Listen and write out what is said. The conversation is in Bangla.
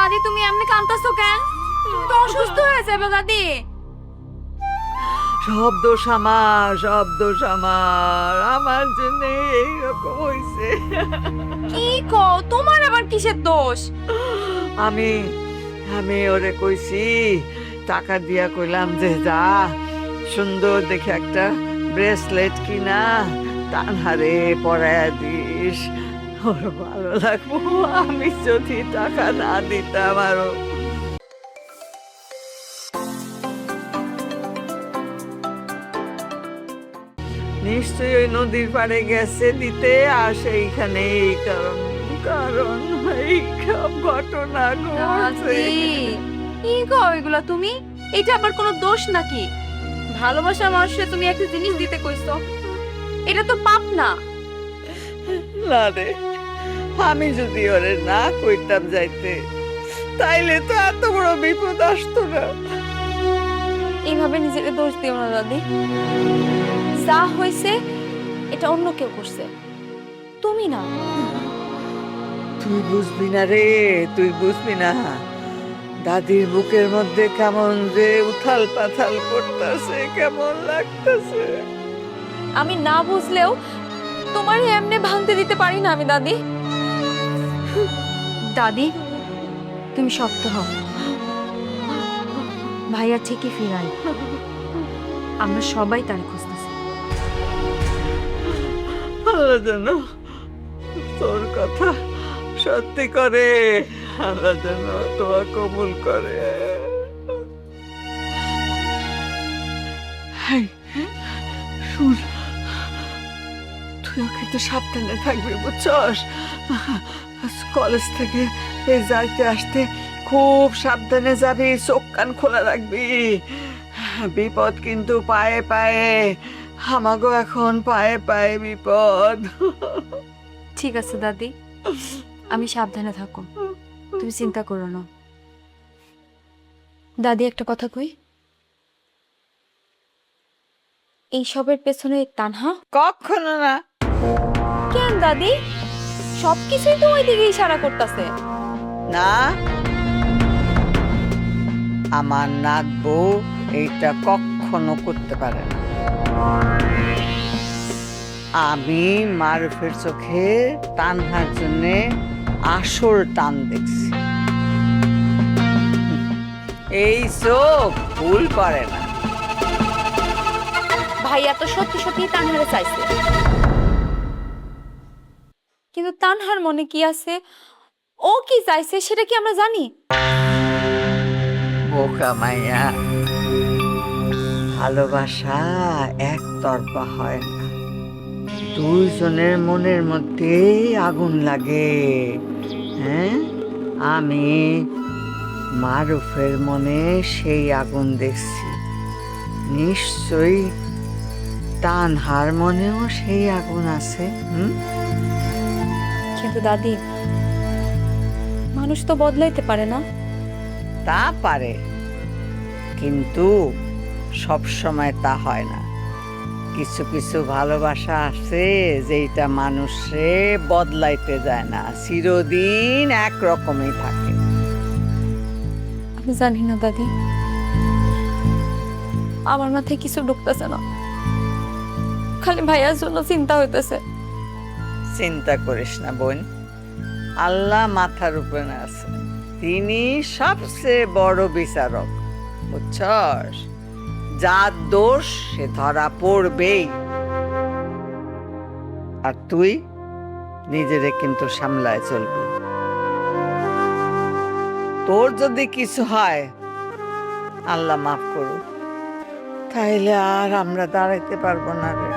দাদি তুমি এমনি কাঁদতাছো কেন? তুমি তো অসুস্থ হয়ে যাবে দাদি। সব দোষ আমার, সব দোষ আমার, আমার জন্য এইরকম হয়েছে। কি কো, তোমার আবার কিসের দোষ? আমি আমি ওরে কইছি, টাকা দিয়া কইলাম যে যা সুন্দর দেখে একটা ব্রেসলেট কিনা তানহারে পরায়া দিস, ওর ভালো লাগবো। আমি যদি টাকা না দিতাম আরো। নিশ্চয়ই ওই নদীর পাড়ে গেছে দিতে, আর সেইখানে এই কারণ কারণ এই সব ঘটনা ঘটছে। দাদি কি কো এগুলা তুমি? এটা আবার কোনো দোষ নাকি? ভালোবাসার মানুষকে তুমি একটা জিনিস দিতে কইছো, এটা তো পাপ না। না রে, আমি যদি ওরে না কইতাম যাইতে, তাইলে তো এত বড় বিপদ আসতো না। এইভাবে নিজেকে দোষ দিও না দাদি। যা হয়েছে এটা অন্য কেউ করছে, তুমি না। তুই বুঝবি না রে, তুই বুঝবি না। দাদির বুকের মধ্যে কেমন যে উথাল পাথাল করতেছে, কেমন লাগতেছে। আমি না বুঝলেও তোমার এমনি ভাঙতে দিতে পারি না আমি দাদি। দাদি তুমি শক্ত হও, ভাইয়া ঠিকই ফিরাই, আমরা সবাই তার খুঁজতেছি। আল্লাহ যেন তোর কথা সত্যি করে, আল্লাহ যেন তোয়া কবুল করে। হাই, শুন, তুই ওকে তো সাবধানে থাকবি, বুঝছস? কলেজ থেকে এই যাইতে আসতে খুব সাবধানে যাবি, চোখ কান খোলা রাখবি। বিপদ কিন্তু পায়ে পায়ে, আমাগো এখন পায়ে পায়ে বিপদ। ঠিক আছে দাদি, আমি সাবধানে থাকো, তুমি চিন্তা করো না। দাদি একটা কথা কই, এই সবের পেছনে তানহা? কখনো না। কেন দাদি, সবকিছুই তো ওইদিকে ইশারা করতেছে। না, আমার নাত বউ এইটা কখনো করতে পারে না। আমি মারুফের চোখে তানহার জন্য আসল টান দেখছি। এই চোখ ভুল করে না। ভাইয়া তো সত্যি সত্যি তানহারে চাইছে, কিন্তু তানহার মনে কি আছে, ও কি চাইছে সেটা কি আমরা জানি? বোকা মাইয়া, ভালোবাসা একতরফা হয় না, দুইজনের মনের মধ্যেই আগুন লাগে। হ্যাঁ, আমি মারুফের মনে সেই আগুন দেখছি, নিশ্চয়ই তানহার মনেও সেই আগুন আছে। কিন্তু দাদি, মানুষ তো বদলাইতে পারে না। তা পারে, কিন্তু সব সময় তা হয় না। কিছু কিছু ভালোবাসা আছে যেটা মানুষে বদলাইতে যায় না, চিরদিন একরকমই থাকে। আমি জানি না দাদি, আমার মাথায় কিছু ঢুকতেছে না, খালি ভাইয়ার জন্য চিন্তা হইতেছে। চিন্তা করিস না বোন, আল্লাহ মাথার উপরে আছে, তিনি সবচেয়ে বড় বিচারক, বুঝছস? যার দোষ সে ধরা পড়বেই। আর তুই নিজেরে কিন্তু সামলায় চলবি। তোর যদি কিছু হয়, আল্লাহ মাফ করুক, তাইলে আর আমরা দাঁড়াইতে পারবো না রে।